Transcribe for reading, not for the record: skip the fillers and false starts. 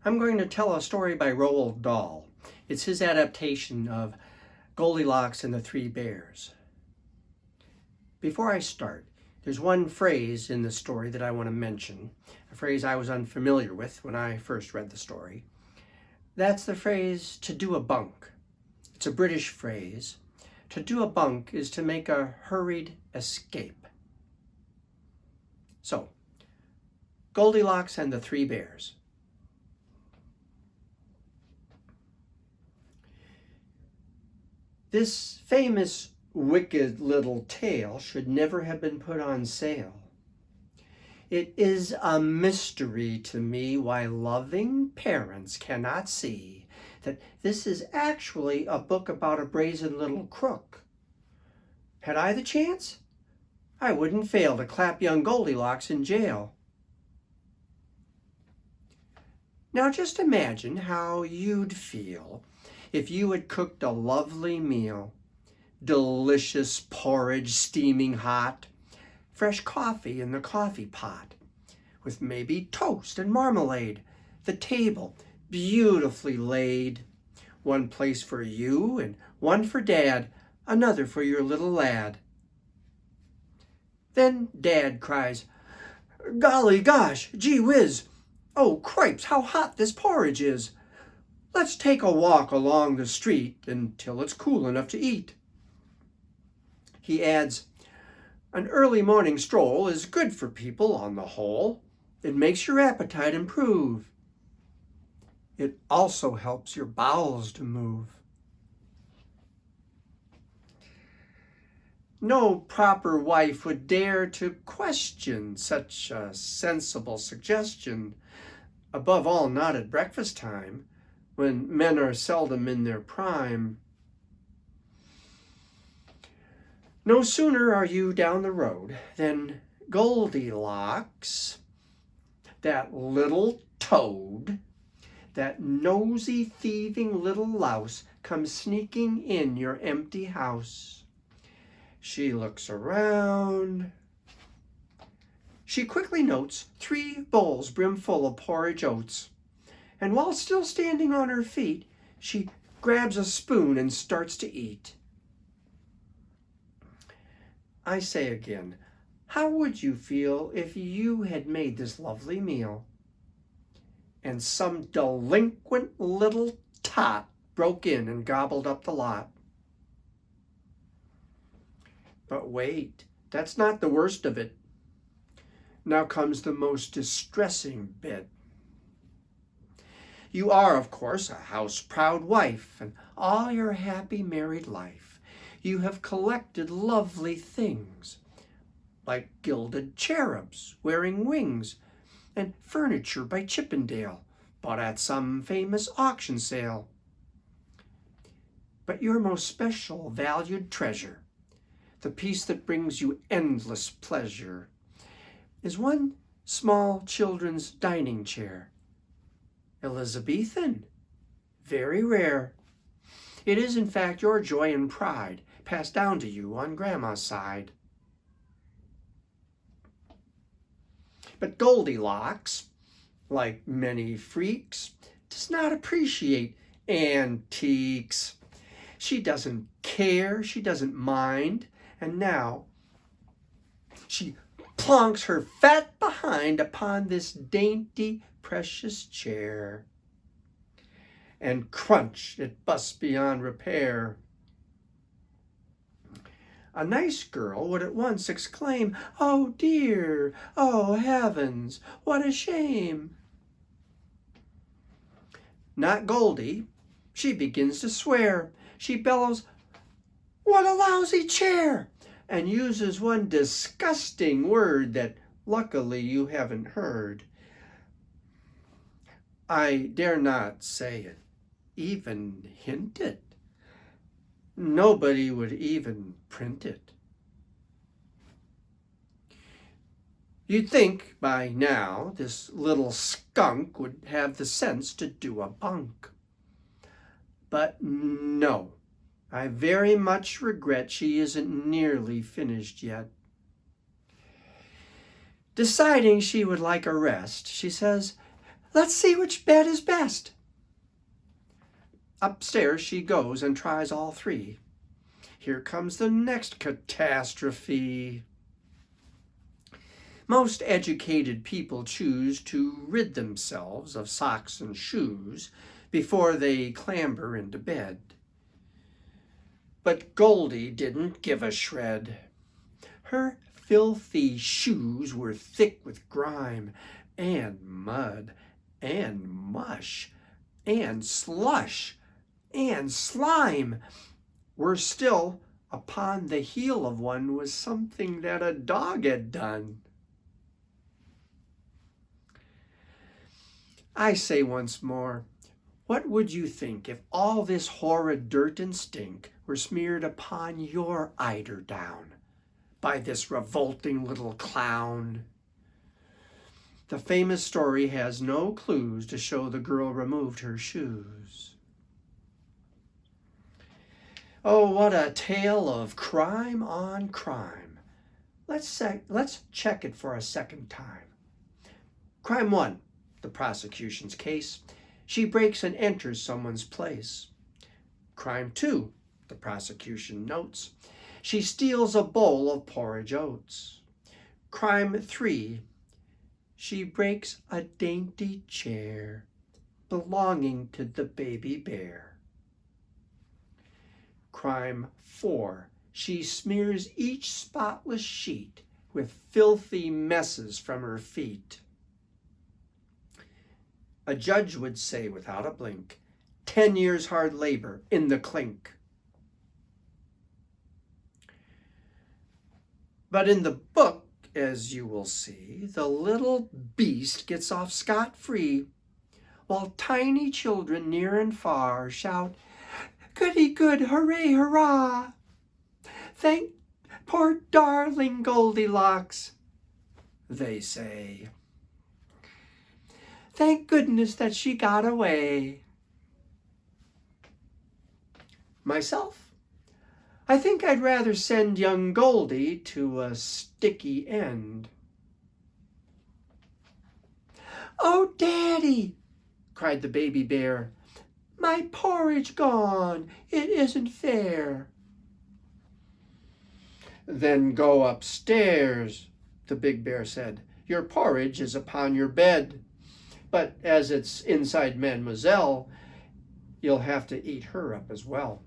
I'm going to tell a story by Roald Dahl. It's his adaptation of Goldilocks and the Three Bears. Before I start, there's one phrase in the story that I want to mention, a phrase I was unfamiliar with when I first read the story. That's the phrase, to do a bunk. It's a British phrase. To do a bunk is to make a hurried escape. So, Goldilocks and the Three Bears. This famous wicked little tale should never have been put on sale. It is a mystery to me why loving parents cannot see that this is actually a book about a brazen little crook. Had I the chance, I wouldn't fail to clap young Goldilocks in jail. Now just imagine how you'd feel if you had cooked a lovely meal, delicious porridge steaming hot, fresh coffee in the coffee pot, with maybe toast and marmalade, the table beautifully laid, one place for you and one for Dad, another for your little lad. Then Dad cries, "Golly gosh, gee whiz, oh cripes, how hot this porridge is. Let's take a walk along the street until it's cool enough to eat." He adds, "An early morning stroll is good for people on the whole. It makes your appetite improve. It also helps your bowels to move." No proper wife would dare to question such a sensible suggestion, above all not at breakfast time, when men are seldom in their prime. No sooner are you down the road than Goldilocks, that little toad, that nosy, thieving little louse, comes sneaking in your empty house. She looks around. She quickly notes 3 bowls brimful of porridge oats, and while still standing on her feet, she grabs a spoon and starts to eat. I say again, how would you feel if you had made this lovely meal and some delinquent little tot broke in and gobbled up the lot? But wait, that's not the worst of it. Now comes the most distressing bit. You are, of course, a house-proud wife, and all your happy married life you have collected lovely things, like gilded cherubs wearing wings, and furniture by Chippendale, bought at some famous auction sale. But your most special valued treasure, the piece that brings you endless pleasure, is one small children's dining chair. Elizabethan, very rare. It is in fact your joy and pride, passed down to you on Grandma's side. But Goldilocks, like many freaks, does not appreciate antiques. She doesn't care, she doesn't mind, and now she plonks her fat behind upon this dainty, precious chair, and crunch, it busts beyond repair. A nice girl would at once exclaim, "Oh dear, oh heavens, what a shame." Not Goldie. She begins to swear. She bellows, "What a lousy chair!" and uses one disgusting word that luckily you haven't heard. I dare not say it, even hint it. Nobody would even print it. You'd think by now this little skunk would have the sense to do a bunk. But no, I very much regret she isn't nearly finished yet. Deciding she would like a rest, she says, Let's see which bed is best. Upstairs she goes and tries all three. Here comes the next catastrophe. Most educated people choose to rid themselves of socks and shoes before they clamber into bed. But Goldie didn't give a shred. Her filthy shoes were thick with grime and mud and mush and slush and slime. Worse still, upon the heel of one was something that a dog had done. I say once more, what would you think if all this horrid dirt and stink were smeared upon your eiderdown by this revolting little clown? The famous story has no clues to show the girl removed her shoes. Oh, what a tale of crime on crime. Let's check it for a second time. Crime 1, the prosecution's case. She breaks and enters someone's place. Crime 2, the prosecution notes. She steals a bowl of porridge oats. Crime 3, she breaks a dainty chair belonging to the baby bear. Crime 4, she smears each spotless sheet with filthy messes from her feet. A judge would say without a blink, 10 years hard labor in the clink. But in the book, as you will see, the little beast gets off scot-free, while tiny children near and far shout, "Goody good, hooray, hurrah! Thank poor darling Goldilocks," they say. "Thank goodness that she got away." Myself, I think I'd rather send young Goldie to a sticky end. "Oh, Daddy," cried the baby bear, "my porridge gone. It isn't fair." "Then go upstairs," the big bear said. "Your porridge is upon your bed. But as it's inside Mademoiselle, you'll have to eat her up as well."